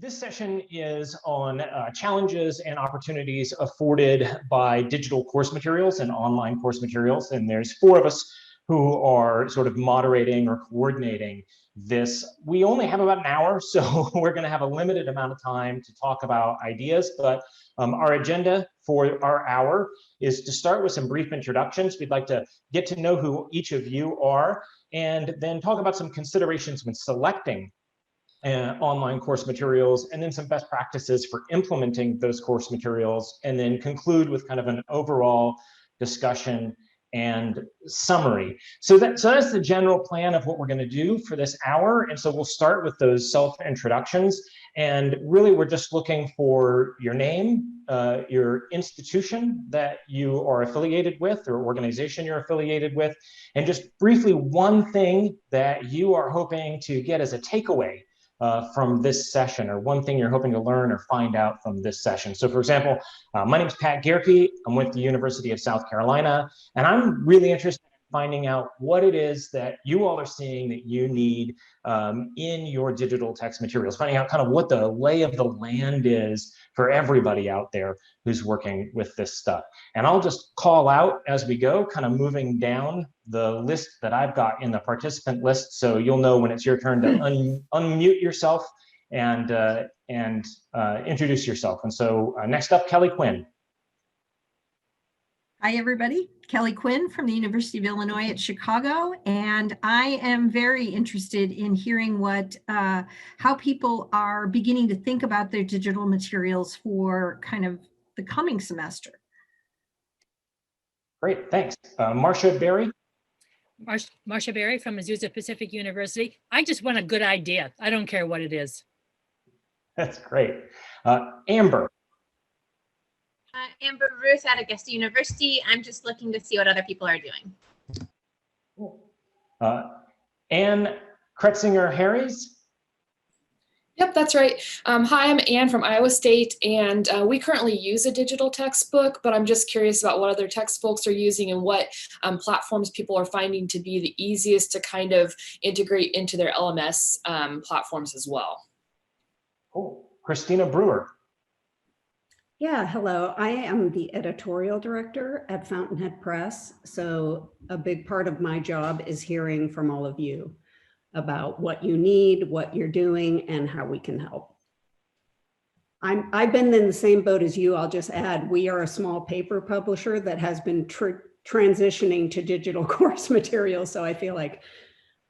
This session is on challenges and opportunities afforded by digital course materials and online course materials. And there's four of us who are sort of moderating or coordinating this. We only have about an hour, so we're going to have a limited amount of time to talk about ideas. But our agenda for our hour is to start with some brief introductions. We'd like to get to know who each of you are, and then talk about some considerations when selecting online course materials, and then some best practices for implementing those course materials, and then conclude with kind of an overall discussion and summary. So that's the general plan of what we're going to do for this hour. And so we'll start with those self-introductions. And really, we're just looking for your name, your institution that you are affiliated with, or organization you're affiliated with, and just briefly one thing that you are hoping to get as a takeaway from this session, or one thing you're hoping to learn or find out from this session. So for example, my name is Pat Gehrke. I'm with the University of South Carolina, and I'm really interested in finding out what it is that you all are seeing that you need in your digital text materials, finding out kind of what the lay of the land is for everybody out there who's working with this stuff. And I'll just call out as we go, kind of moving down the list that I've got in the participant list, so you'll know when it's your turn to unmute yourself and introduce yourself. And so next up, Kelly Quinn. Hi, everybody. Kelly Quinn from the University of Illinois at Chicago, and I am very interested in hearing how people are beginning to think about their digital materials for kind of the coming semester. Great, thanks. Marcia Berry. Marcia Berry from Azusa Pacific University. I just want a good idea. I don't care what it is. That's great. Amber. Amber Ruth at Augusta University. I'm just looking to see what other people are doing. Anne Kretzinger-Harries. Yep, that's right. Hi, I'm Anne from Iowa State, and we currently use a digital textbook, but I'm just curious about what other textbooks are using and what platforms people are finding to be the easiest to kind of integrate into their LMS platforms as well. Cool. Christina Brewer. Yeah, hello. I am the editorial director at Fountainhead Press. So a big part of my job is hearing from all of you about what you need, what you're doing, and how we can help. I've been in the same boat as you. I'll just add, we are a small paper publisher that has been transitioning to digital course materials. So I feel like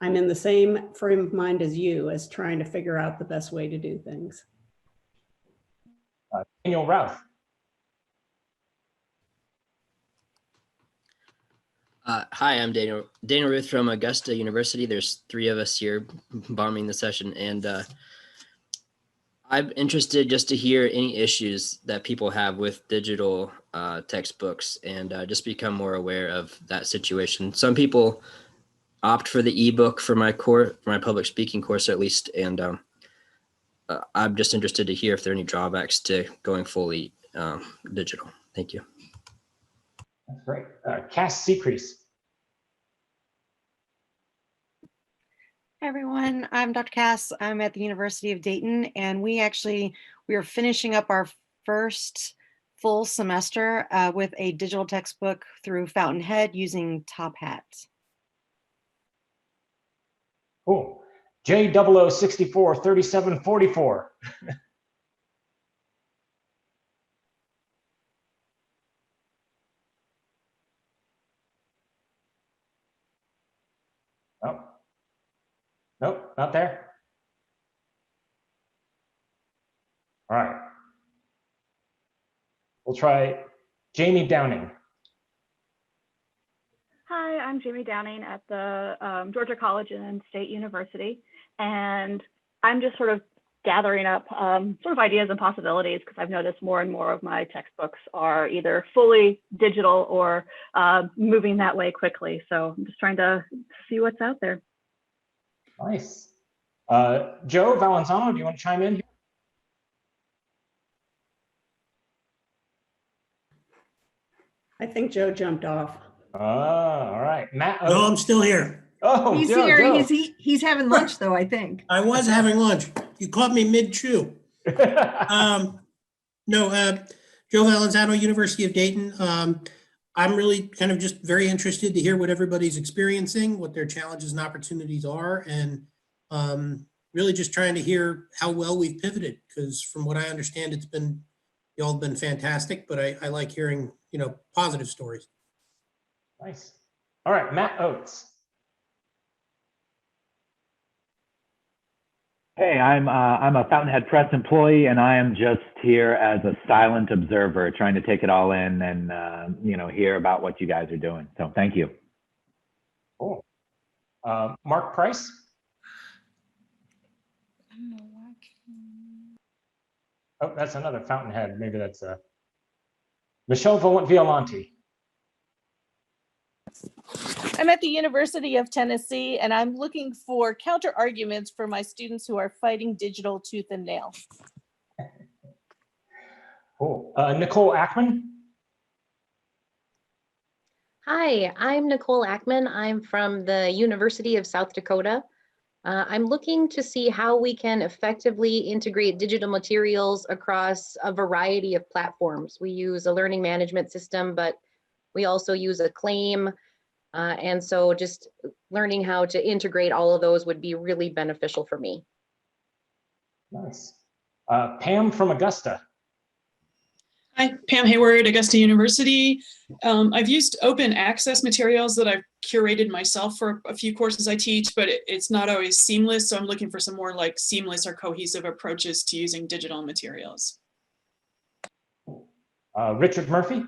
I'm in the same frame of mind as you, as trying to figure out the best way to do things. Daniel Routh. Hi, I'm Daniel Ruth from Augusta University. There's three of us here bombing the session, and I'm interested just to hear any issues that people have with digital textbooks, and just become more aware of that situation. Some people opt for the ebook for my public speaking course, at least, and I'm just interested to hear if there are any drawbacks to going fully digital. Thank you. That's great. Cass Secrease. Hi, everyone. I'm Dr. Cass. I'm at the University of Dayton, and we are finishing up our first full semester with a digital textbook through Fountainhead using Top Hat. Cool. J0064 3744. Oh. Nope, not there. All right. We'll try Jamie Downing. Hi, I'm Jamie Downing at the Georgia College and State University, and I'm just sort of gathering up sort of ideas and possibilities, because I've noticed more and more of my textbooks are either fully digital or moving that way quickly. So I'm just trying to see what's out there. Nice. Joe Valentano, do you want to chime in here? I think Joe jumped off. All right. Matt. No, I'm still here. Oh, he's Joe, here. Joe. He's having lunch, though, I think. I was having lunch. You caught me mid-chew. No, Joe Valenzano, University of Dayton. I'm really kind of just very interested to hear what everybody's experiencing, what their challenges and opportunities are, and really just trying to hear how well we've pivoted, because from what I understand, y'all have been fantastic, but I like hearing, positive stories. Nice. All right, Matt Oates. Hey, I'm a Fountainhead Press employee, and I am just here as a silent observer, trying to take it all in and hear about what you guys are doing. So thank you. Cool. Mark Price. Oh, that's another Fountainhead. Maybe that's Michelle Violante. I'm at the University of Tennessee, and I'm looking for counter arguments for my students who are fighting digital tooth and nail. Cool. Nicole Ackman. Hi, I'm Nicole Ackman. I'm from the University of South Dakota. I'm looking to see how we can effectively integrate digital materials across a variety of platforms. We use a learning management system, but we also use Acclaim. And so just learning how to integrate all of those would be really beneficial for me. Nice. Pam from Augusta. Hi, Pam Hayward, Augusta University. I've used open access materials that I've curated myself for a few courses I teach, but it's not always seamless. So I'm looking for some more like seamless or cohesive approaches to using digital materials. Richard Murphy.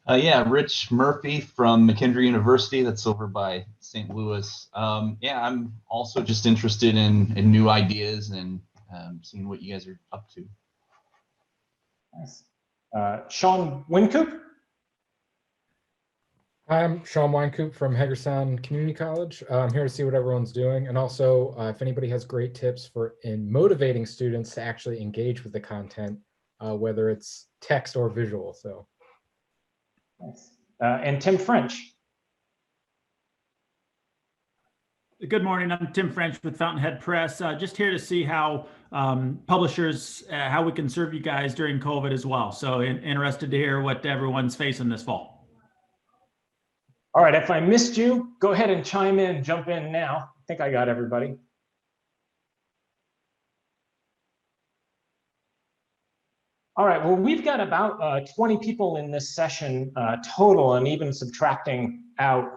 Yeah, Rich Murphy from McKendree University, that's over by St. Louis. Yeah, I'm also just interested in new ideas and seeing what you guys are up to. Nice. Sean Wincoop. Hi, I'm Sean Weinkoop from Hagerstown Community College. I'm here to see what everyone's doing, and also if anybody has great tips in motivating students to actually engage with the content, whether it's text or visual. So. Nice. And Tim French. Good morning. I'm Tim French with Fountainhead Press. Just here to see how publishers, how we can serve you guys during COVID as well. So interested to hear what everyone's facing this fall. All right, if I missed you, go ahead and chime in, jump in now. I think I got everybody. All right, well, we've got about 20 people in this session total, and even subtracting out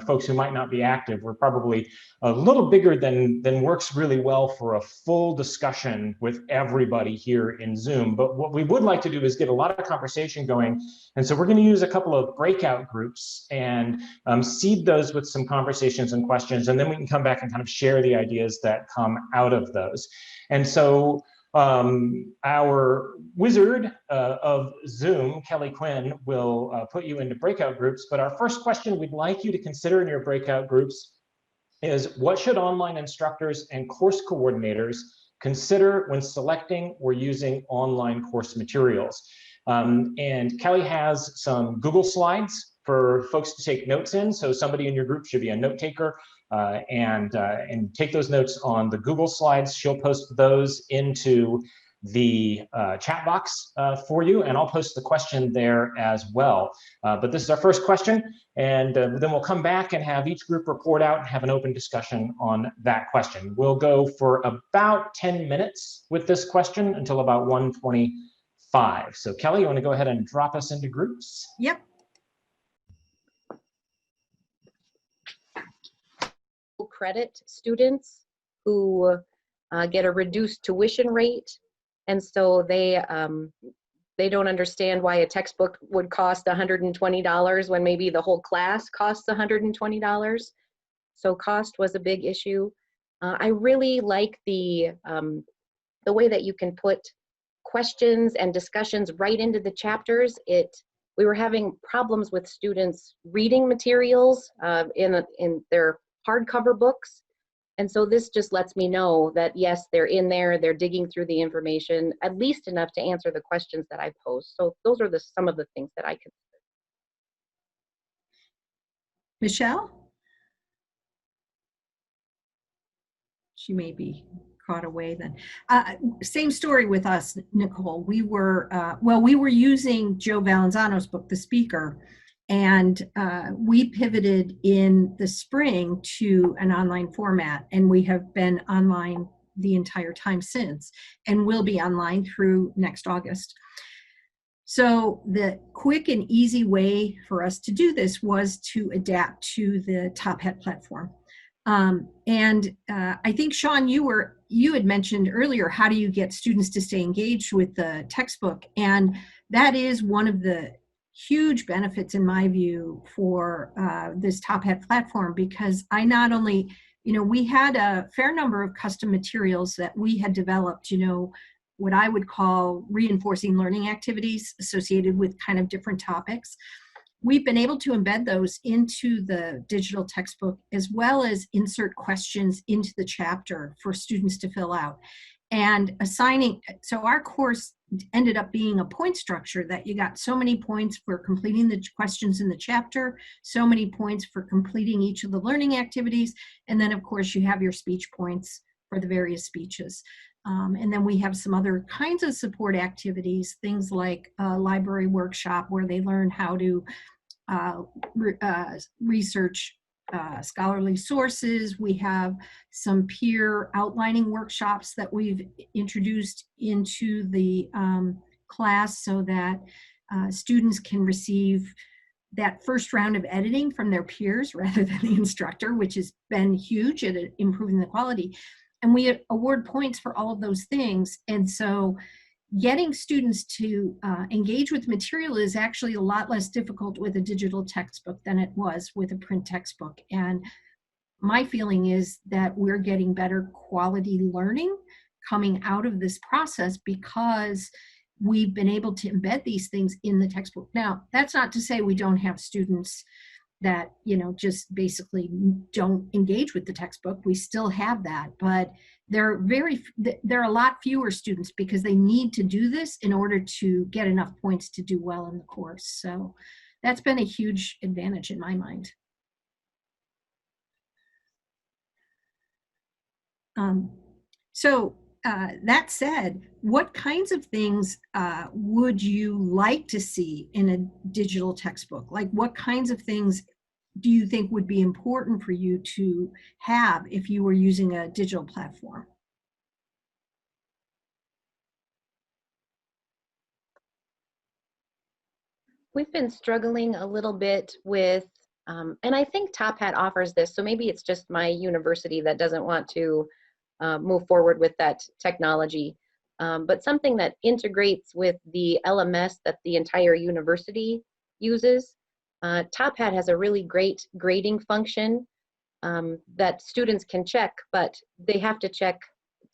folks who might not be active, we're probably a little bigger than works really well for a full discussion with everybody here in Zoom. But what we would like to do is get a lot of conversation going. And so we're going to use a couple of breakout groups and seed those with some conversations and questions, and then we can come back and kind of share the ideas that come out of those. And so our wizard of Zoom, Kelly Quinn, will put you into breakout groups. But our first question we'd like you to consider in your breakout groups is, what should online instructors and course coordinators consider when selecting or using online course materials? And Kelly has some Google Slides for folks to take notes in. So somebody in your group should be a note taker. And take those notes on the Google Slides. She'll post those into the chat box for you, and I'll post the question there as well. But this is our first question, and then we'll come back and have each group report out and have an open discussion on that question. We'll go for about 10 minutes with this question until about 1:25. So Kelly, you want to go ahead and drop us into groups? Yep. Credit students who get a reduced tuition rate, and so they don't understand why a textbook would cost $120 when maybe the whole class costs $120. So cost was a big issue. I really like the way that you can put questions and discussions right into the chapters. We were having problems with students reading materials in their hardcover books. And so this just lets me know that, yes, they're in there, they're digging through the information, at least enough to answer the questions that I pose. So those are some of the things that I consider. Michelle? She may be caught away then. Same story with us, Nicole. We were, we were using Joe Valenzano's book, The Speaker, and we pivoted in the spring to an online format, and we have been online the entire time since, and will be online through next August. So the quick and easy way for us to do this was to adapt to the Top Hat platform. I think, Sean, you had mentioned earlier, how do you get students to stay engaged with the textbook? And that is one of the huge benefits, in my view, for this Top Hat platform, because I not only, we had a fair number of custom materials that we had developed, what I would call reinforcing learning activities associated with kind of different topics. We've been able to embed those into the digital textbook, as well as insert questions into the chapter for students to fill out. And so our course ended up being a point structure, that you got so many points for completing the questions in the chapter, so many points for completing each of the learning activities, and then of course you have your speech points for the various speeches. And then we have some other kinds of support activities, things like a library workshop where they learn how to research scholarly sources. We have some peer outlining workshops that we've introduced into the class, so that students can receive that first round of editing from their peers rather than the instructor, which has been huge at improving the quality. And we award points for all of those things. And so getting students to engage with material is actually a lot less difficult with a digital textbook than it was with a print textbook. And my feeling is that we're getting better quality learning coming out of this process, because we've been able to embed these things in the textbook. Now, that's not to say we don't have students that, just basically don't engage with the textbook. We still have that, but there are a lot fewer students, because they need to do this in order to get enough points to do well in the course. So that's been a huge advantage in my mind. That said, what kinds of things would you like to see in a digital textbook? Like, what kinds of things do you think would be important for you to have if you were using a digital platform? We've been struggling a little bit with, and I think Top Hat offers this, so maybe it's just my university that doesn't want to move forward with that technology, but something that integrates with the LMS that the entire university uses. Top Hat has a really great grading function that students can check, but they have to check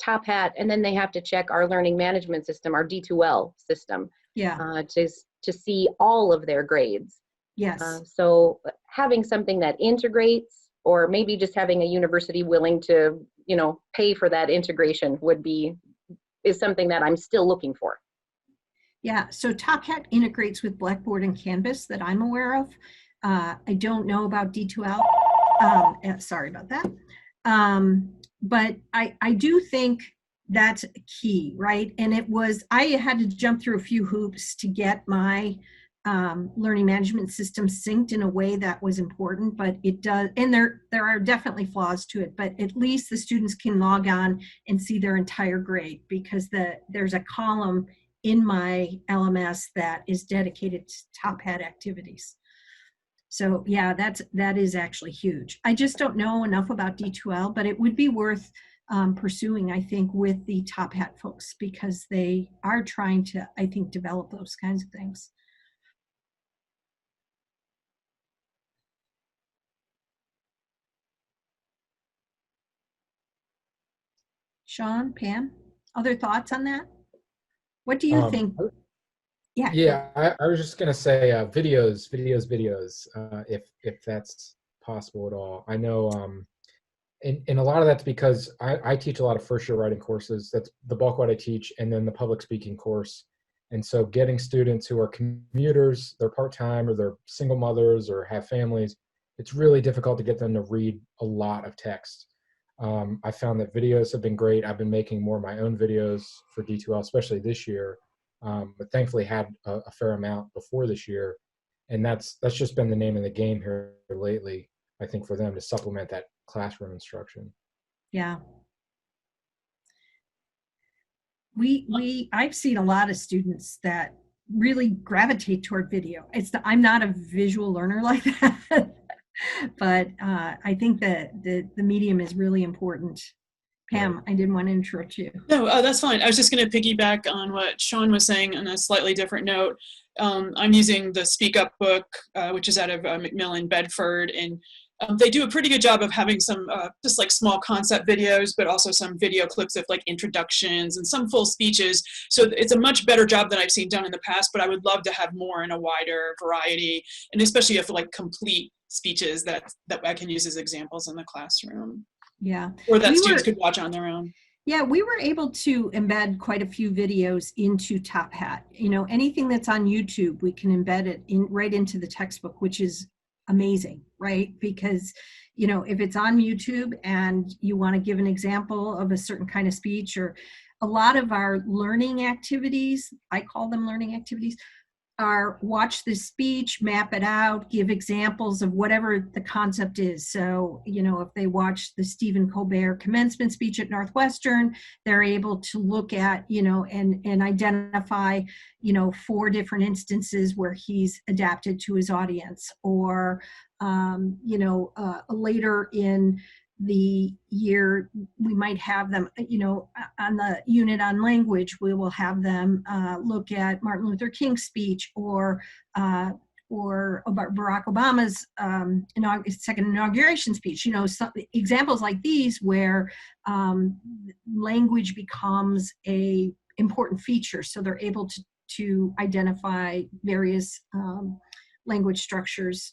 Top Hat, and then they have to check our learning management system, our D2L system, to see all of their grades. Yes. So having something that integrates, or maybe just having a university willing to, pay for that integration is something that I'm still looking for. Yeah, so Top Hat integrates with Blackboard and Canvas that I'm aware of. I don't know about D2L. Sorry about that. But I do think that's key, right? And I had to jump through a few hoops to get my learning management system synced in a way that was important, but it does, and there are definitely flaws to it, but at least the students can log on and see their entire grade, because there's a column in my LMS that is dedicated to Top Hat activities. So yeah, that is actually huge. I just don't know enough about D2L, but it would be worth pursuing, I think, with the Top Hat folks, because they are trying to, I think, develop those kinds of things. Sean, Pam, other thoughts on that? What do you think? Yeah, I was just gonna say videos, if that's possible at all. I know, and a lot of that's because I teach a lot of first year writing courses. That's the bulk of what I teach, and then the public speaking course. And so getting students who are commuters, they're part-time, or they're single mothers, or have families, it's really difficult to get them to read a lot of text. I found that videos have been great. I've been making more of my own videos for D2L, especially this year, but thankfully had a fair amount before this year. And that's just been the name of the game here lately, I think, for them to supplement that classroom instruction. Yeah. I've seen a lot of students that really gravitate toward video. I'm not a visual learner like that, but I think that the medium is really important. Pam, I didn't want to interrupt you. No, that's fine. I was just going to piggyback on what Sean was saying on a slightly different note. I'm using the Speak Up book, which is out of Macmillan, Bedford, and they do a pretty good job of having some just like small concept videos, but also some video clips of like introductions and some full speeches. So it's a much better job than I've seen done in the past, but I would love to have more in a wider variety, and especially if like complete speeches that I can use as examples in the classroom. Yeah. Or that students could watch on their own. Yeah, we were able to embed quite a few videos into Top Hat. You know, anything that's on YouTube, we can embed it right into the textbook, which is amazing, right? Because, you know, if it's on YouTube and you want to give an example of a certain kind of speech, or a lot of our learning activities, I call them learning activities, are watch this speech, map it out, give examples of whatever the concept is. So, you know, if they watch the Stephen Colbert commencement speech at Northwestern, they're able to look at, you know, and identify, you know, 4 different instances where he's adapted to his audience. Or, you know, later in the year, we might have them, you know, on the unit on language, we will have them look at Martin Luther King's speech, or about Barack Obama's second inauguration speech. You know, some examples like these where language becomes a important feature, so they're able to identify various language structures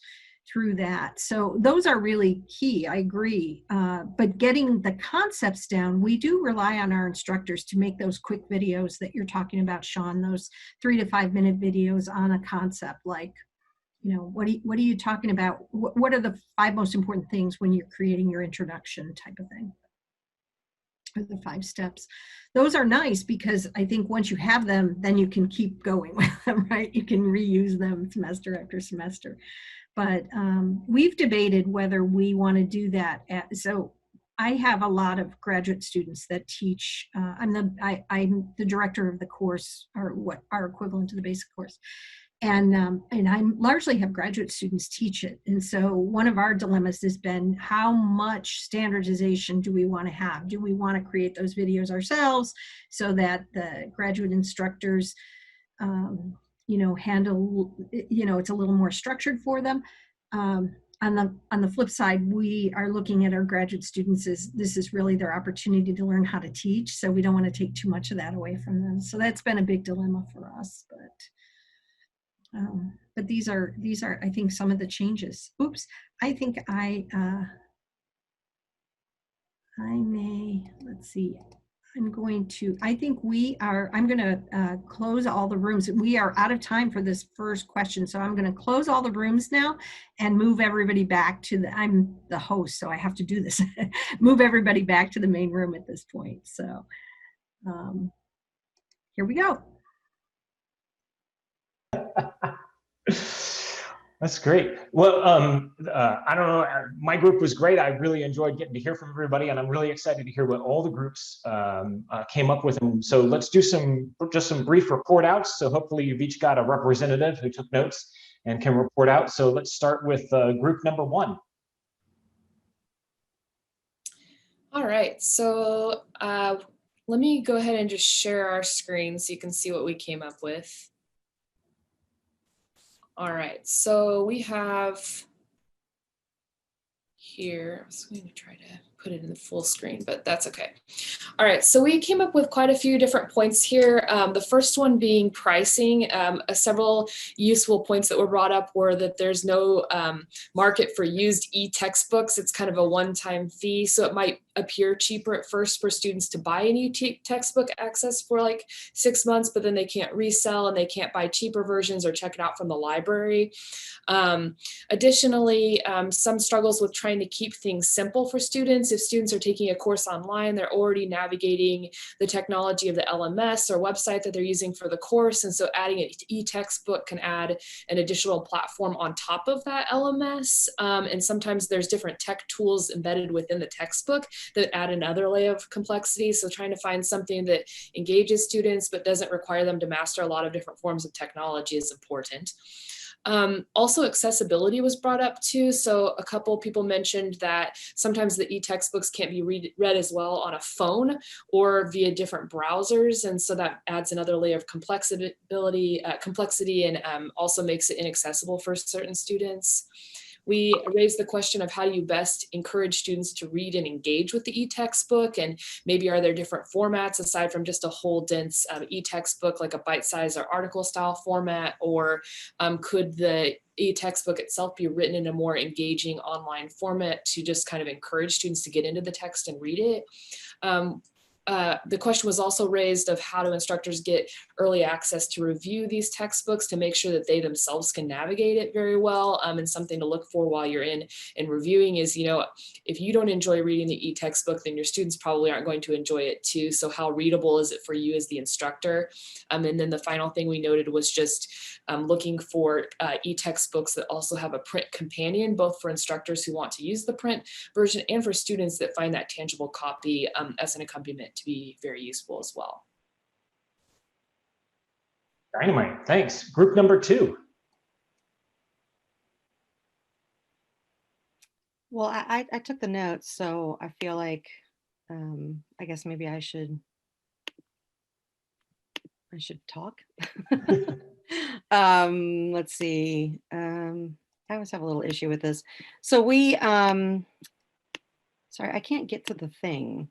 through that. So those are really key, I agree. But getting the concepts down, we do rely on our instructors to make those quick videos that you're talking about, Sean, those 3 to 5 minute videos on a concept, like, you know, what are you talking about? What are the 5 most important things when you're creating your introduction type of thing? Or the 5 steps. Those are nice because I think once you have them, then you can keep going with them, right? You can reuse them semester after semester. But we've debated whether we want to do that. So I have a lot of graduate students that teach. I'm the director of the course, or what our equivalent to the basic course, and I largely have graduate students teach it. And so one of our dilemmas has been, how much standardization do we want to have? Do we want to create those videos ourselves so that the graduate instructors you know, handle, you know, it's a little more structured for them. On the flip side, we are looking at our graduate students as this is really their opportunity to learn how to teach. So we don't want to take too much of that away from them. So that's been a big dilemma for us. But these are I think some of the changes. Oops, I think I may, let's see. I'm going to close all the rooms. We are out of time for this first question. So I'm going to close all the rooms now and move everybody back to I'm the host, so I have to do this, move everybody back to the main room at this point. So here we go. That's great. Well, I don't know, my group was great. I really enjoyed getting to hear from everybody, and I'm really excited to hear what all the groups came up with. And so let's do just some brief report outs. So hopefully you've each got a representative who took notes and can report out. So let's start with group number 1. All right, so let me go ahead and just share our screen so you can see what we came up with. All right, so we have here, I was going to try to put it in the full screen, but that's okay. All right, so we came up with quite a few different points here. The first one being pricing. Several useful points that were brought up were that there's no market for used e-textbooks. It's kind of a one-time fee, so it might appear cheaper at first for students to buy an textbook access for like 6 months, but then they can't resell and they can't buy cheaper versions or check it out from the library. Additionally, some struggles with trying to keep things simple for students. If students are taking a course online, they're already navigating the technology of the LMS or website that they're using for the course. And so adding an e-textbook can add an additional platform on top of that LMS. And sometimes there's different tech tools embedded within the textbook that add another layer of complexity. So trying to find something that engages students but doesn't require them to master a lot of different forms of technology is important. Also, accessibility was brought up too. So a couple people mentioned that sometimes the e-textbooks can't be read as well on a phone or via different browsers. And so that adds another layer of complexity and also makes it inaccessible for certain students. We raised the question of how do you best encourage students to read and engage with the e-textbook, and maybe are there different formats aside from just a whole dense e-textbook like a bite-sized or article style format, or could the e-textbook itself be written in a more engaging online format to just kind of encourage students to get into the text and read it? The question was also raised of how do instructors get early access to review these textbooks to make sure that they themselves can navigate it very well. And something to look for while you're in reviewing is, you know, if you don't enjoy reading the e-textbook, then your students probably aren't going to enjoy it too. So how readable is it for you as the instructor? And then the final thing we noted was just looking for e-textbooks that also have a print companion, both for instructors who want to use the print version and for students that find that tangible copy as an accompaniment to be very useful as well. Dynamite, thanks. Group number 2. Well, I took the notes, so I feel like I guess maybe I should talk. Let's see. I always have a little issue with this. So we sorry, I can't get to the thing.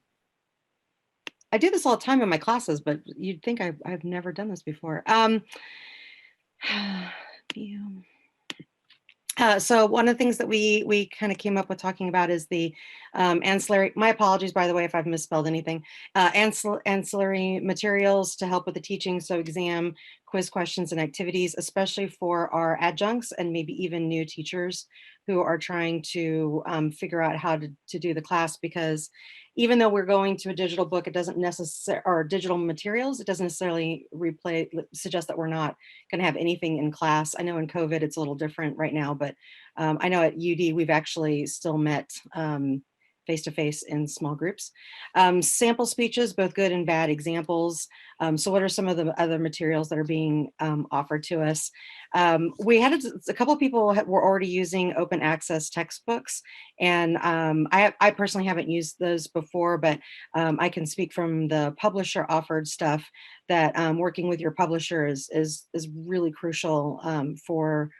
I do this all the time in my classes, but you'd think I've never done this before. So one of the things that we kind of came up with talking about is the ancillary, my apologies, by the way, if I've misspelled anything, ancillary materials to help with the teaching. So exam, quiz questions, and activities, especially for our adjuncts and maybe even new teachers who are trying to figure out how to do the class, because even though we're going to a digital book, it doesn't necessarily, or digital materials, it doesn't necessarily suggest that we're not going to have anything in class. I know in COVID, it's a little different right now, but I know at UD, we've actually still met face-to-face in small groups. Sample speeches, both good and bad examples. So what are some of the other materials that are being offered to us? We had a couple of people were already using open access textbooks, and I personally haven't used those before, but I can speak from the publisher offered stuff that working with your publisher is really crucial for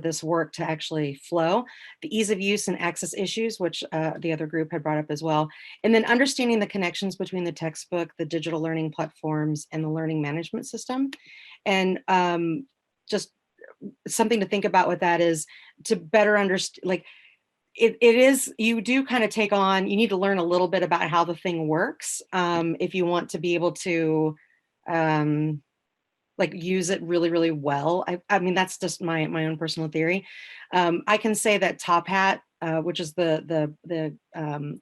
this work to actually flow. The ease of use and access issues, which the other group had brought up as well. And then understanding the connections between the textbook, the digital learning platforms, and the learning management system. And just something to think about with that is to better understand, like, it is, you do kind of take on, you need to learn a little bit about how the thing works if you want to be able to like use it really, really well. I mean, that's just my own personal theory. I can say that Top Hat, which is the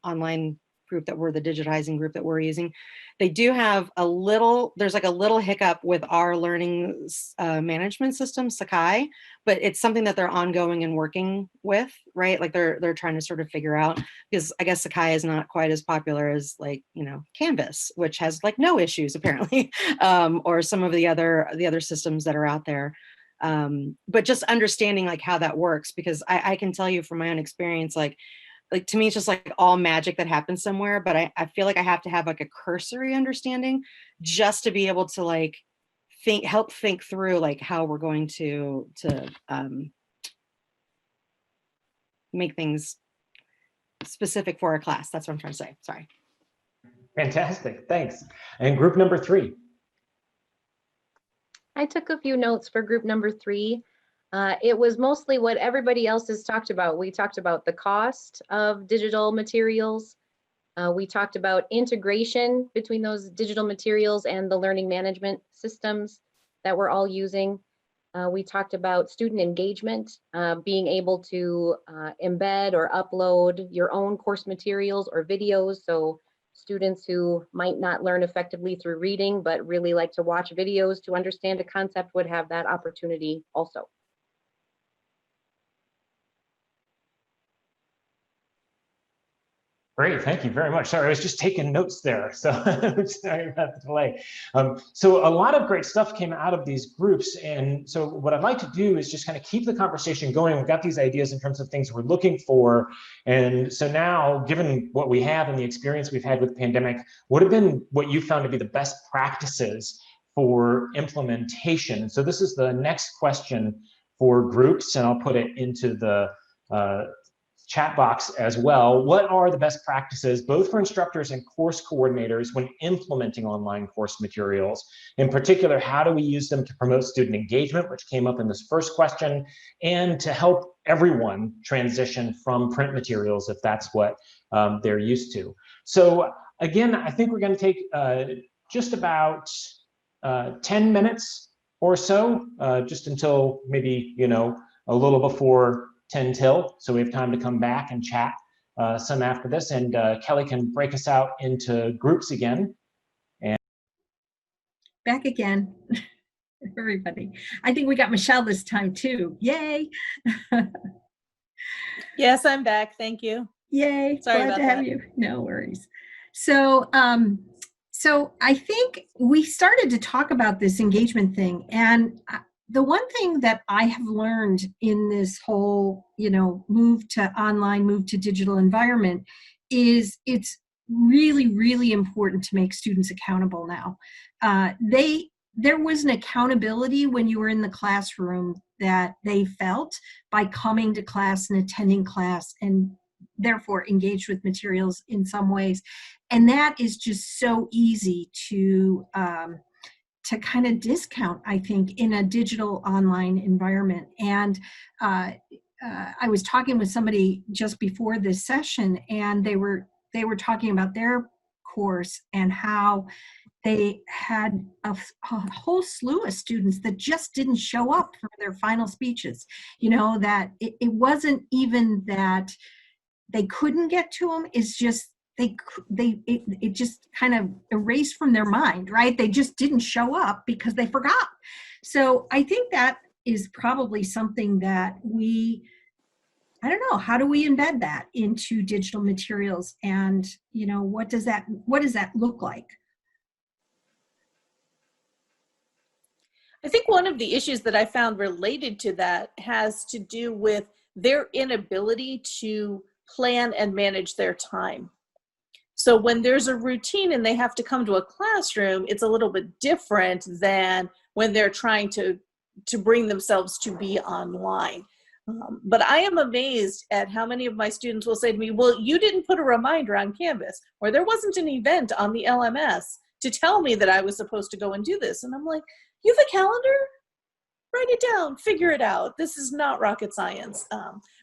online group that we're the digitizing group that we're using, they do have there's like a little hiccup with our learning management system, Sakai, but it's something that they're ongoing and working with, right? Like they're trying to sort of figure out, because I guess Sakai is not quite as popular as, like, you know, Canvas, which has like no issues apparently, or some of the other systems that are out there. But just understanding like how that works, because I can tell you from my own experience, like to me, it's just like all magic that happens somewhere, but I feel like I have to have like a cursory understanding just to be able to like help think through like how we're going to make things specific for our class. That's what I'm trying to say. Sorry. Fantastic, thanks. And group number 3. I took a few notes for group number 3. It was mostly what everybody else has talked about. We talked about the cost of digital materials, We talked about integration between those digital materials and the learning management systems that we're all using. We talked about student engagement, being able to embed or upload your own course materials or videos. So students who might not learn effectively through reading, but really like to watch videos to understand a concept would have that opportunity also. Great, thank you very much. Sorry, I was just taking notes there, so sorry about the delay. So a lot of great stuff came out of these groups, and so what I'd like to do is just kind of keep the conversation going. We've got these ideas in terms of things we're looking for, and so now, given what we have and the experience we've had with the pandemic, what have been what you found to be the best practices for implementation? So this is the next question for groups, and I'll put it into the chat box as well. What are the best practices, both for instructors and course coordinators, when implementing online course materials? In particular, how do we use them to promote student engagement, which came up in this first question, and to help everyone transition from print materials if that's what they're used to? So again, I think we're going to take just about 10 minutes or so, just until maybe, you know, a little before 10 till, so we have time to come back and chat some after this, and Kelly can break us out into groups again. And Back again, everybody. I think we got Michelle this time too. Yay! Yes, I'm back. Thank you. Yay! Sorry Glad about to have that. you. No worries. So, so I think we started to talk about this engagement thing, and the one thing that I have learned in this whole, you know, move to online, move to digital environment is it's really, really important to make students accountable now. There was an accountability when you were in the classroom that they felt by coming to class and attending class and therefore engaged with materials in some ways. And that is just so easy to kind of discount, I think, in a digital online environment. And I was talking with somebody just before this session, and they were talking about their course and how they had a whole slew of students that just didn't show up for their final speeches. You know, that it wasn't even that they couldn't get to them, it's just it just kind of erased from their mind, right? They just didn't show up because they forgot. So I think that is probably something that I don't know, how do we embed that into digital materials? And, you know, what does that look like? I think one of the issues that I found related to that has to do with their inability to plan and manage their time. So when there's a routine and they have to come to a classroom, it's a little bit different than when they're trying to bring themselves to be online. But I am amazed at how many of my students will say to me, well, you didn't put a reminder on Canvas, or there wasn't an event on the LMS to tell me that I was supposed to go and do this. And I'm like, you have a calendar? Write it down, figure it out. This is not rocket science.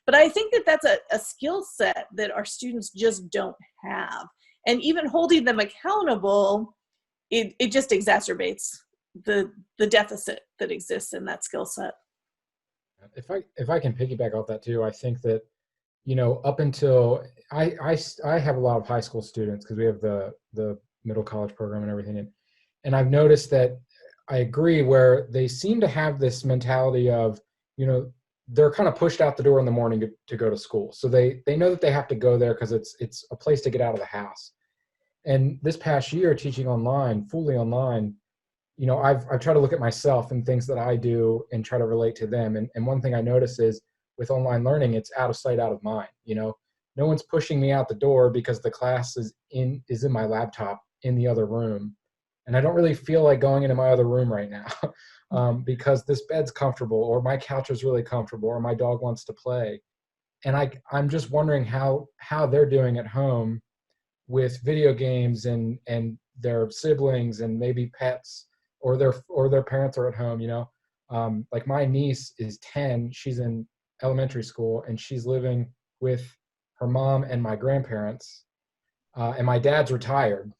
But I think that that's a skill set that our students just don't have. And even holding them accountable, it just exacerbates the deficit that exists in that skill set. If I can piggyback off that too, I think that, you know, up until I have a lot of high school students because we have the middle college program and everything, and I've noticed that I agree where they seem to have this mentality of, you know, they're kind of pushed out the door in the morning to go to school. So they know that they have to go there because it's a place to get out of the house. And this past year, teaching online, fully online, you know, I've tried to look at myself and things that I do and try to relate to them. And one thing I notice is with online learning, it's out of sight, out of mind. You know, no one's pushing me out the door because the class is in my laptop in the other room. And I don't really feel like going into my other room right now because this bed's comfortable, or my couch is really comfortable, or my dog wants to play. And I'm just wondering how they're doing at home with video games and their siblings and maybe pets, or their parents are at home, you know. Like my niece is 10, she's in elementary school, and she's living with her mom and my grandparents. and my dad's retired.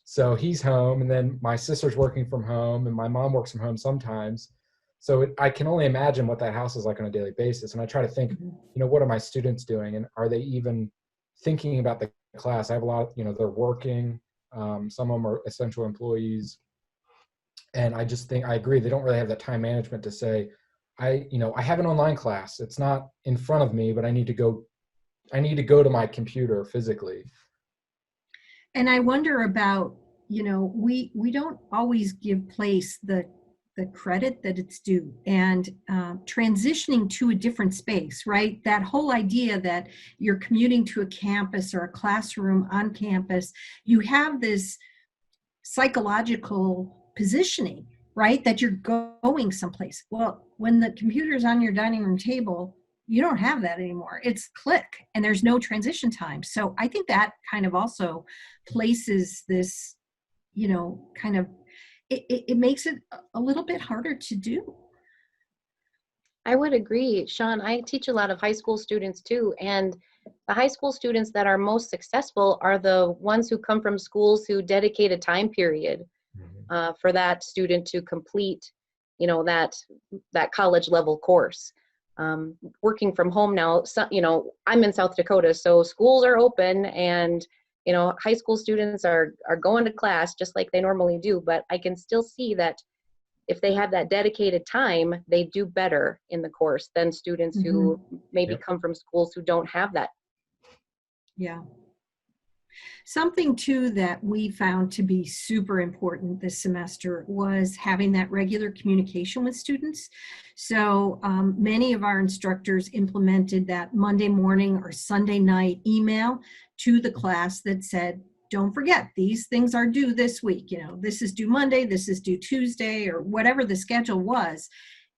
So he's home, and then my sister's working from home, and my mom works from home sometimes. So I can only imagine what that house is like on a daily basis. And I try to think, what are my students doing? And are they even thinking about the class? I have a lot, they're working. Some of them are essential employees. And I just think, I agree, they don't really have that time management to say, I have an online class. It's not in front of me, but I need to go to my computer physically. And I wonder about, we don't always give place the credit that it's due, and transitioning to a different space, right? That whole idea that you're commuting to a campus or a classroom on campus, you have this psychological positioning, right? That you're going someplace. Well, when the computer's on your dining room table, you don't have that anymore. It's click, and there's no transition time. So I think that kind of also places this, kind of, it makes it a little bit harder to do. I would agree, Sean. I teach a lot of high school students too, and the high school students that are most successful are the ones who come from schools who dedicate a time period for that student to complete, that college level course. Working from home now, I'm in South Dakota, so schools are open, and high school students are going to class just like they normally do, but I can still see that if they have that dedicated time, they do better in the course than students who maybe come from schools who don't have that. Yeah. Something too that we found to be super important this semester was having that regular communication with students. So many of our instructors implemented that Monday morning or Sunday night email to the class that said, don't forget, these things are due this week. This is due Monday, this is due Tuesday, or whatever the schedule was.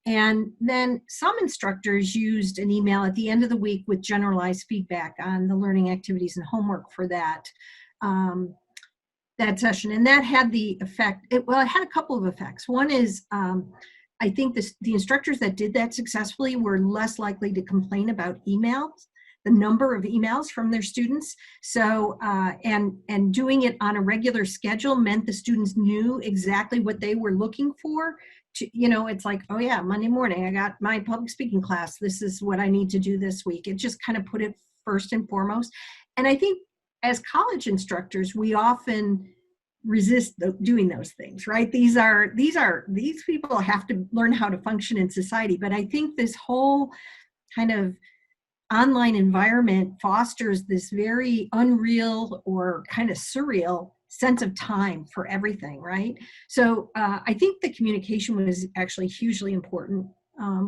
And then some instructors used an email at the end of the week with generalized feedback on the learning activities and homework for that session. And that had the effect, it had a couple of effects. One is, I think the instructors that did that successfully were less likely to complain about emails, the number of emails from their students. So, and doing it on a regular schedule meant the students knew exactly what they were looking for. It's like, oh yeah, Monday morning, I got my public speaking class. This is what I need to do this week. It just kind of put it first and foremost. And I think as college instructors, we often resist doing those things, right? These people have to learn how to function in society. But I think this whole kind of online environment fosters this very unreal or kind of surreal sense of time for everything, right? So I think the communication was actually hugely important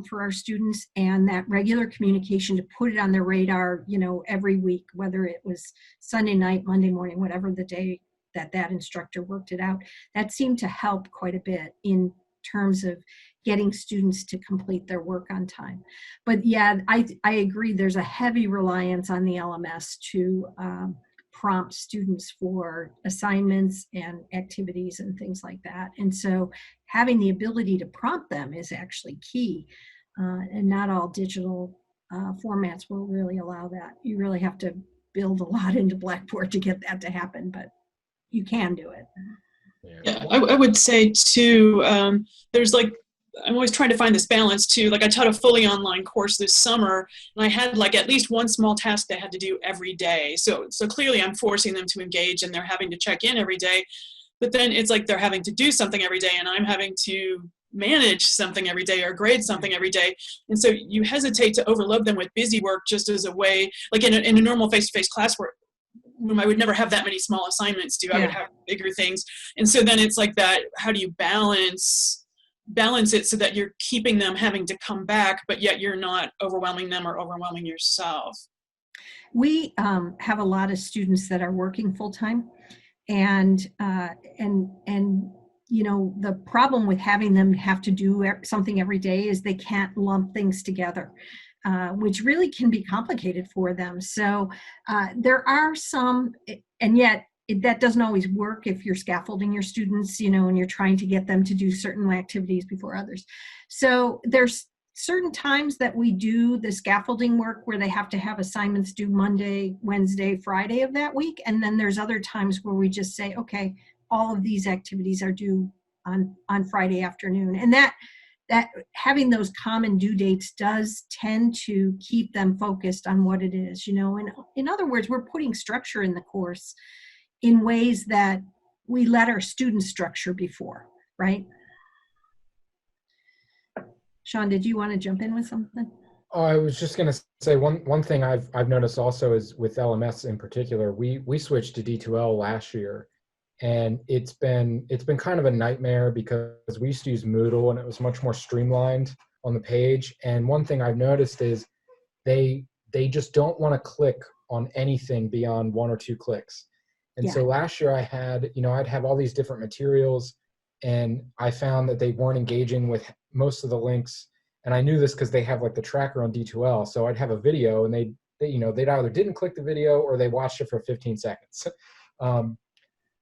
for our students, and that regular communication to put it on their radar, every week, whether it was Sunday night, Monday morning, whatever the day that instructor worked it out, that seemed to help quite a bit in terms of getting students to complete their work on time. But yeah, I agree, there's a heavy reliance on the LMS to prompt students for assignments and activities and things like that. And so having the ability to prompt them is actually key. And not all digital formats will really allow that. You really have to build a lot into Blackboard to get that to happen, but you can do it. Yeah, I would say too, there's I'm always trying to find this balance too. I taught a fully online course this summer, and I had at least one small task they had to do every day. So clearly I'm forcing them to engage, and they're having to check in every day. But then it's like they're having to do something every day, and I'm having to manage something every day or grade something every day. And so you hesitate to overload them with busy work just as a way, in a normal face-to-face class where I would never have that many small assignments due. I would have bigger things. And so then it's like that, how do you balance it so that you're keeping them having to come back, but yet you're not overwhelming them or overwhelming yourself? We have a lot of students that are working full-time, and the problem with having them have to do something every day is they can't lump things together, which really can be complicated for them. So there are some, and yet that doesn't always work if you're scaffolding your students, and you're trying to get them to do certain activities before others. So there's certain times that we do the scaffolding work where they have to have assignments due Monday, Wednesday, Friday of that week. And then there's other times where we just say, okay, all of these activities are due on Friday afternoon. And that having those common due dates does tend to keep them focused on what it is, you know. And in other words, we're putting structure in the course in ways that we let our students structure before, right? Sean, did you want to jump in with something? Oh, I was just going to say one thing I've noticed also is with LMS in particular, we switched to D2L last year, and it's been kind of a nightmare because we used to use Moodle and it was much more streamlined on the page. And one thing I've noticed is they just don't want to click on anything beyond 1 or 2 clicks. And so last year I'd have all these different materials, and I found that they weren't engaging with most of the links. And I knew this because they have like the tracker on D2L. So I'd have a video and they'd either didn't click the video or they watched it for 15 seconds.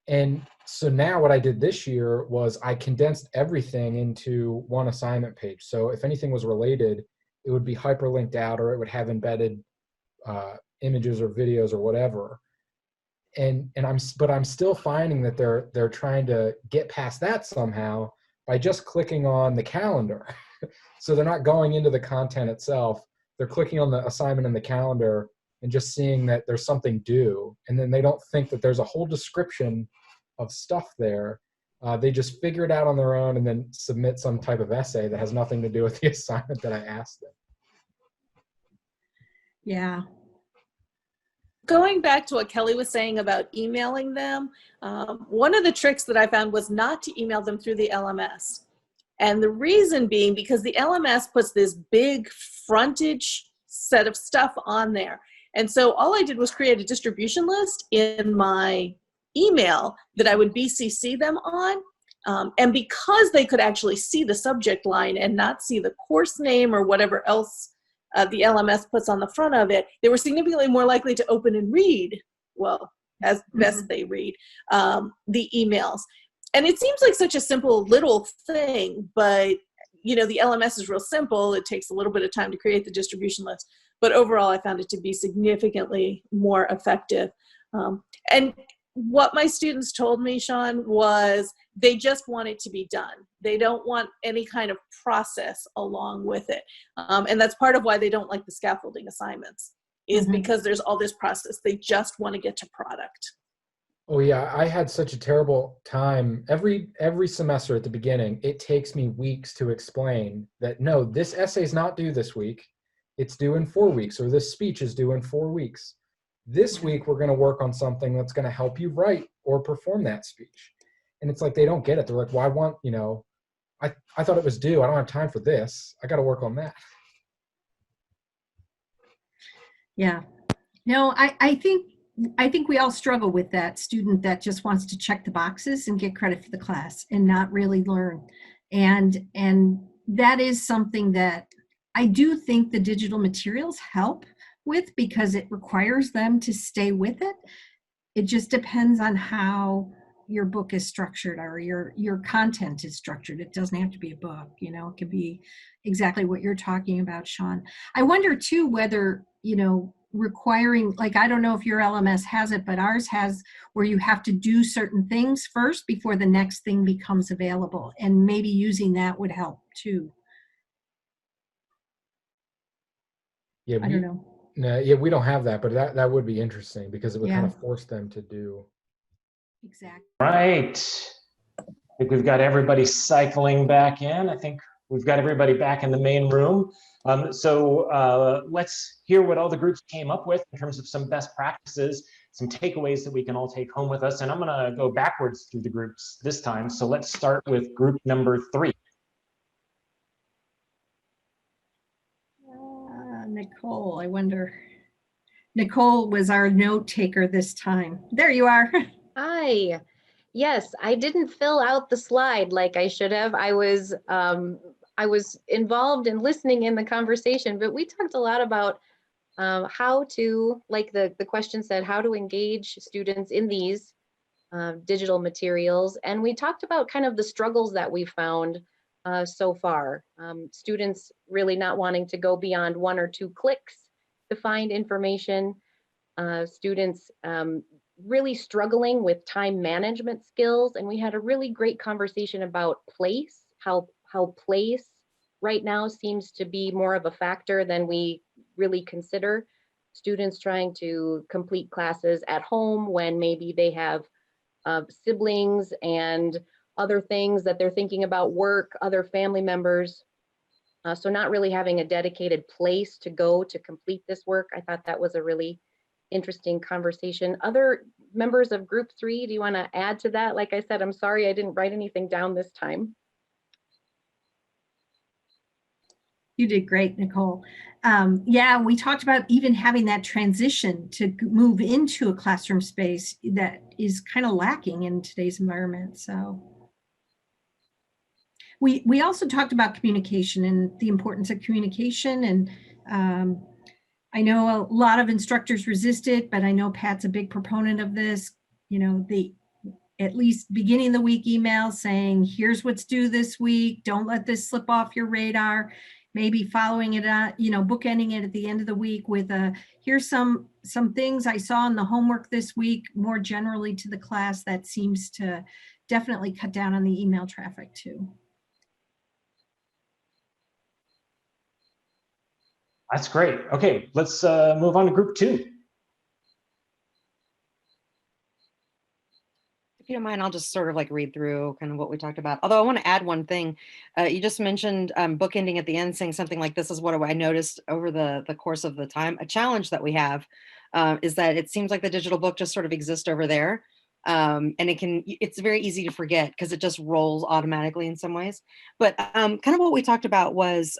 And so now what I did this year was I condensed everything into one assignment page. So if anything was related, it would be hyperlinked out, or it would have embedded images or videos or whatever. But I'm still finding that they're trying to get past that somehow by just clicking on the calendar. So they're not going into the content itself. They're clicking on the assignment in the calendar and just seeing that there's something due. And then they don't think that there's a whole description of stuff there. They just figure it out on their own and then submit some type of essay that has nothing to do with the assignment that I asked them. Yeah. Going back to what Kelly was saying about emailing them, one of the tricks that I found was not to email them through the LMS. And the reason being because the LMS puts this big frontage set of stuff on there. And so all I did was create a distribution list in my email that I would BCC them on. And because they could actually see the subject line and not see the course name or whatever else the LMS puts on the front of it, they were significantly more likely to open and read, well, as best they read, the emails. And it seems like such a simple little thing, but you know, the LMS is real simple. It takes a little bit of time to create the distribution list, but overall I found it to be significantly more effective. And what my students told me, Sean, was they just want it to be done. They don't want any kind of process along with it. And that's part of why they don't like the scaffolding assignments, is because there's all this process. They just want to get to product. Oh yeah, I had such a terrible time. Every semester at the beginning, it takes me weeks to explain that, no, this essay is not due this week. It's due in 4 weeks, or this speech is due in 4 weeks. This week, we're going to work on something that's going to help you write or perform that speech. And it's like, they don't get it. They're like, well, I want, you know, I thought it was due. I don't have time for this. I got to work on that. Yeah. No, I think we all struggle with that student that just wants to check the boxes and get credit for the class and not really learn. And that is something that I do think the digital materials help with, because it requires them to stay with it. It just depends on how your book is structured or your content is structured. It doesn't have to be a book, you know, it could be exactly what you're talking about, Sean. I wonder too whether, you know, requiring, like, I don't know if your LMS has it, but ours has where you have to do certain things first before the next thing becomes available, and maybe using that would help too. Yeah, I don't know. No, yeah, we don't have that, but that would be interesting because it would kind Yeah. of force them to do. Exactly. Right. I think we've got everybody cycling back in. I think we've got everybody back in the main room. So let's hear what all the groups came up with in terms of some best practices, some takeaways that we can all take home with us. And I'm going to go backwards through the groups this time. So let's start with group number 3. Nicole, I wonder. Nicole was our note taker this time. There you are. Hi. Yes, I didn't fill out the slide like I should have. I was involved in listening in the conversation, but we talked a lot about how to, like the question said, how to engage students in these digital materials. And we talked about kind of the struggles that we found so far. Students really not wanting to go beyond 1 or 2 clicks to find information. Students really struggling with time management skills. And we had a really great conversation about place, how place right now seems to be more of a factor than we really consider. Students trying to complete classes at home when maybe they have siblings and other things that they're thinking about, work, other family members. So not really having a dedicated place to go to complete this work. I thought that was a really interesting conversation. Other members of group 3, do you want to add to that? Like I said, I'm sorry I didn't write anything down this time. You did great, Nicole. Yeah, we talked about even having that transition to move into a classroom space that is kind of lacking in today's environment. So we also talked about communication and the importance of communication. And I know a lot of instructors resist it, but I know Pat's a big proponent of this. You know, the at least beginning the week email saying, here's what's due this week. Don't let this slip off your radar. Maybe following it up, you know, bookending it at the end of the week with here's some things I saw in the homework this week, more generally to the class. That seems to definitely cut down on the email traffic too. That's great. Okay, let's move on to group 2. If you don't mind, I'll just sort of like read through kind of what we talked about. Although I want to add one thing. You just mentioned bookending at the end, saying something like, this is what I noticed over the course of the time. A challenge that we have is that it seems like the digital book just sort of exists over there. And it's very easy to forget because it just rolls automatically in some ways. But kind of what we talked about was,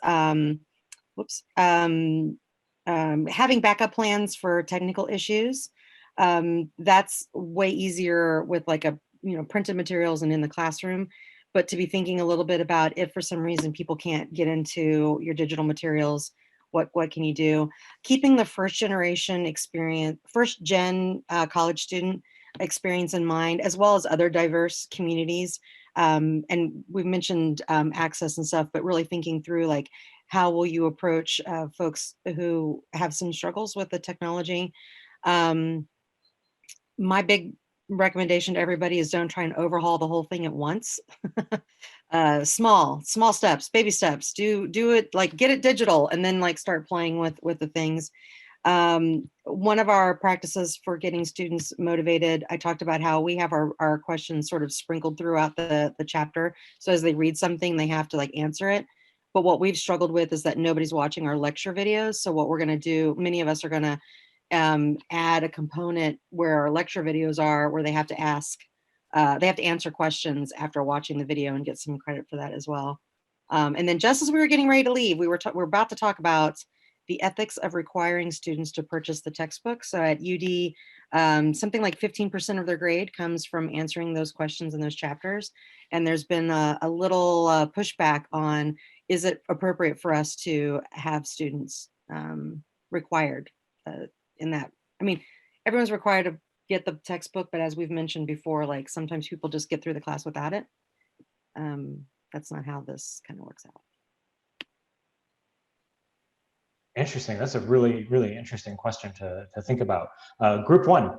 having backup plans for technical issues. That's way easier with like printed materials and in the classroom, but to be thinking a little bit about if for some reason people can't get into your digital materials, what can you do? Keeping the first gen college student experience in mind, as well as other diverse communities. And we've mentioned access and stuff, but really thinking through like, how will you approach folks who have some struggles with the technology? My big recommendation to everybody is don't try and overhaul the whole thing at once. Small steps, baby steps. Do it, like get it digital and then like start playing with the things. One of our practices for getting students motivated, I talked about how we have our questions sort of sprinkled throughout the chapter. So as they read something, they have to like answer it. But what we've struggled with is that nobody's watching our lecture videos. So what we're going to do, many of us are going to add a component where our lecture videos are, where they have to answer questions after watching the video and get some credit for that as well. And then just as we were getting ready to leave, we're about to talk about the ethics of requiring students to purchase the textbook. So at UD, something like 15% of their grade comes from answering those questions in those chapters. And there's been a little pushback on, is it appropriate for us to have students required in that? I mean, everyone's required to get the textbook, but as we've mentioned before, like sometimes people just get through the class without it. That's not how this kind of works out. Interesting. That's a really, really interesting question to think about. Group 1.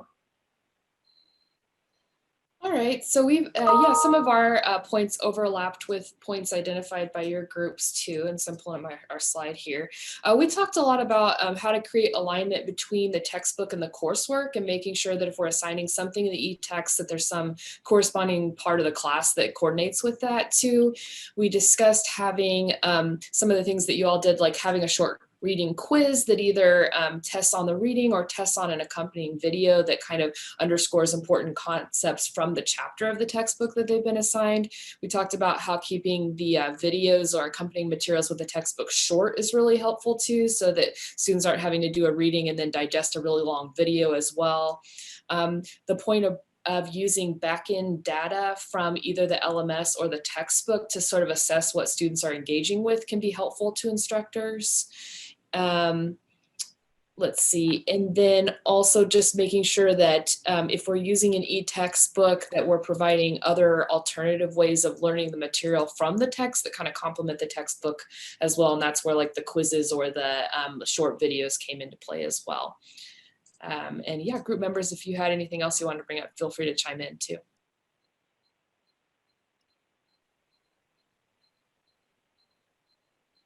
All right, so we've, some of our points overlapped with points identified by your groups too, and so I'm pulling up our slide here. We talked a lot about how to create alignment between the textbook and the coursework, and making sure that if we're assigning something in the e-text, that there's some corresponding part of the class that coordinates with that too. We discussed having some of the things that you all did, like having a short reading quiz that either tests on the reading or tests on an accompanying video that kind of underscores important concepts from the chapter of the textbook that they've been assigned. We talked about how keeping the videos or accompanying materials with the textbook short is really helpful too, so that students aren't having to do a reading and then digest a really long video as well. The point of using back-end data from either the LMS or the textbook to sort of assess what students are engaging with can be helpful to instructors. let's see, and then also just making sure that if we're using an e-textbook, that we're providing other alternative ways of learning the material from the text that kind of complement the textbook as well. And that's where like the quizzes or the short videos came into play as well. And yeah, group members, if you had anything else you wanted to bring up, feel free to chime in too.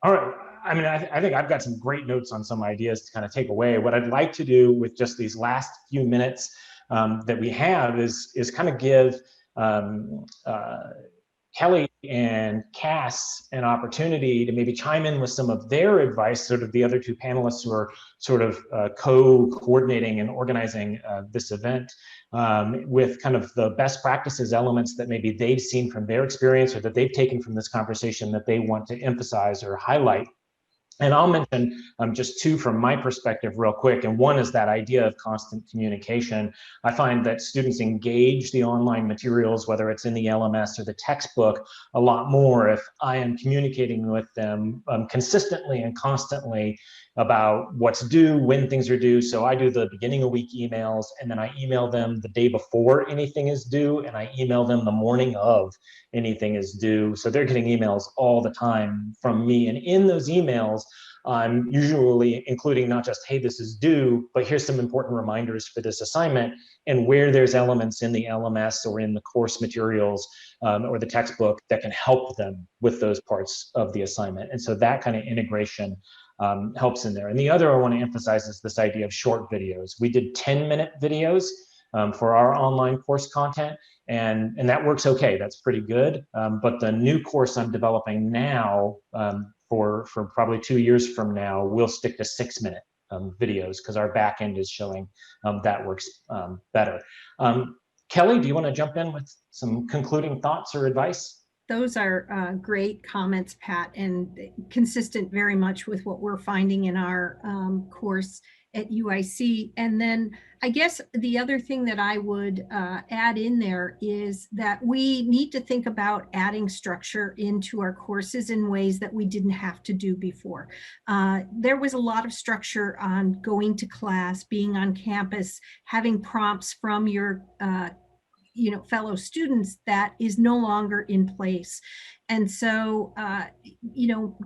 All right. I mean, I think I've got some great notes on some ideas to kind of take away. What I'd like to do with just these last few minutes that we have is kind of give Kelly and Cass an opportunity to maybe chime in with some of their advice, sort of the other two panelists who are sort of co-coordinating and organizing this event with kind of the best practices elements that maybe they've seen from their experience or that they've taken from this conversation that they want to emphasize or highlight. And I'll mention just two from my perspective real quick. And one is that idea of constant communication. I find that students engage the online materials, whether it's in the LMS or the textbook, a lot more if I am communicating with them consistently and constantly about what's due, when things are due. So I do the beginning of week emails, and then I email them the day before anything is due, and I email them the morning of anything is due. So they're getting emails all the time from me. And in those emails, I'm usually including not just, hey, this is due, but here's some important reminders for this assignment, and where there's elements in the LMS or in the course materials or the textbook that can help them with those parts of the assignment. And so that kind of integration helps in there. And the other I want to emphasize is this idea of short videos. We did 10-minute videos for our online course content, and that works okay. That's pretty good. But the new course I'm developing now for probably 2 years from now, we'll stick to 6-minute videos because our back end is showing that works better. Kelly, do you want to jump in with some concluding thoughts or advice? Those are great comments, Pat, and consistent very much with what we're finding in our course at UIC. And then I guess the other thing that I would add in there is that we need to think about adding structure into our courses in ways that we didn't have to do before. There was a lot of structure on going to class, being on campus, having prompts from your fellow students that is no longer in place. And so,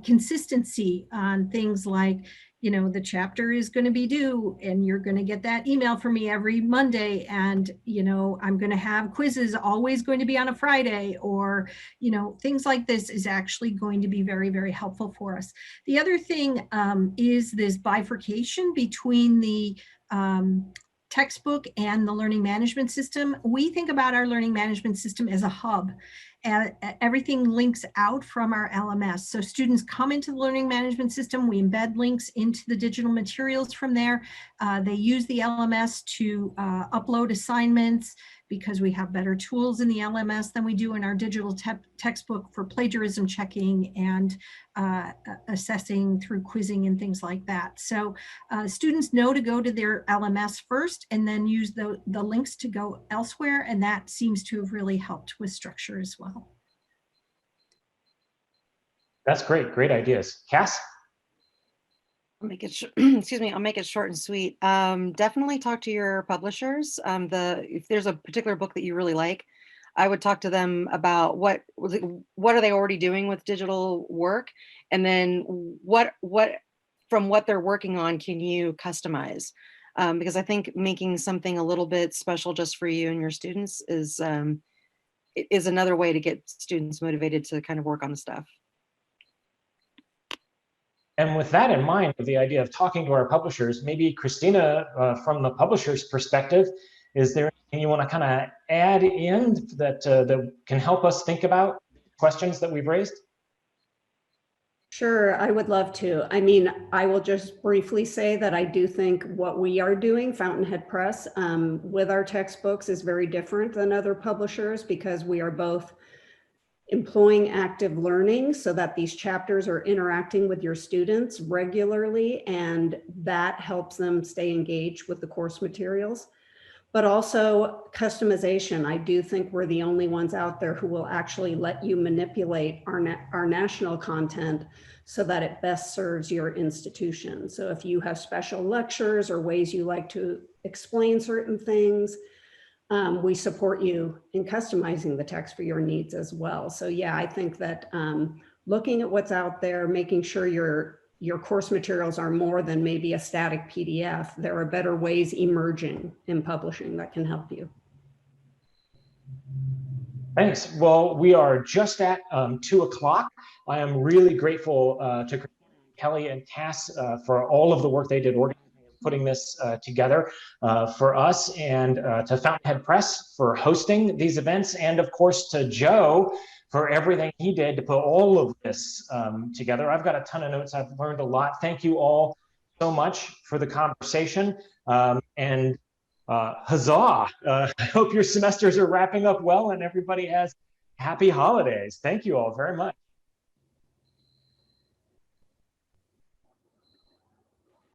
consistency on things like, the chapter is going to be due and you're going to get that email from me every Monday. And, I'm going to have quizzes always going to be on a Friday, or, things like this is actually going to be very, very helpful for us. The other thing is this bifurcation between the textbook and the learning management system. We think about our learning management system as a hub. Everything links out from our LMS. So students come into the learning management system, we embed links into the digital materials from there. They use the LMS to upload assignments because we have better tools in the LMS than we do in our digital textbook for plagiarism checking and assessing through quizzing and things like that. So students know to go to their LMS first and then use the links to go elsewhere. And that seems to have really helped with structure as well. That's great. Great ideas. Cass? I'll make it excuse me, I'll make it short and sweet. Definitely talk to your publishers. If there's a particular book that you really like, I would talk to them about what are they already doing with digital work, and then what from what they're working on can you customize, because I think making something a little bit special just for you and your students is another way to get students motivated to kind of work on the stuff. And with that in mind, the idea of talking to our publishers, maybe Christina, from the publisher's perspective, is there anything you want to kind of add in that that can help us think about questions that we've raised? Sure, I would love to. I mean, I will just briefly say that I do think what we are doing, Fountainhead Press, with our textbooks is very different than other publishers because we are both employing active learning so that these chapters are interacting with your students regularly, and that helps them stay engaged with the course materials. but also customization. I do think we're the only ones out there who will actually let you manipulate our national content so that it best serves your institution. So if you have special lectures or ways you like to explain certain things, we support you in customizing the text for your needs as well. So yeah, I think that looking at what's out there, making sure your course materials are more than maybe a static PDF. There are better ways emerging in publishing that can help you. Thanks. Well, we are just at 2 o'clock. I am really grateful to Kelly and Cass for all of the work they did organizing and putting this together for us, and to Fountainhead Press for hosting these events, and of course to Joe for everything he did to put all of this together. I've got a ton of notes. I've learned a lot. Thank you all so much for the conversation. And huzzah. I hope your semesters are wrapping up well and everybody has happy holidays. Thank you all very much.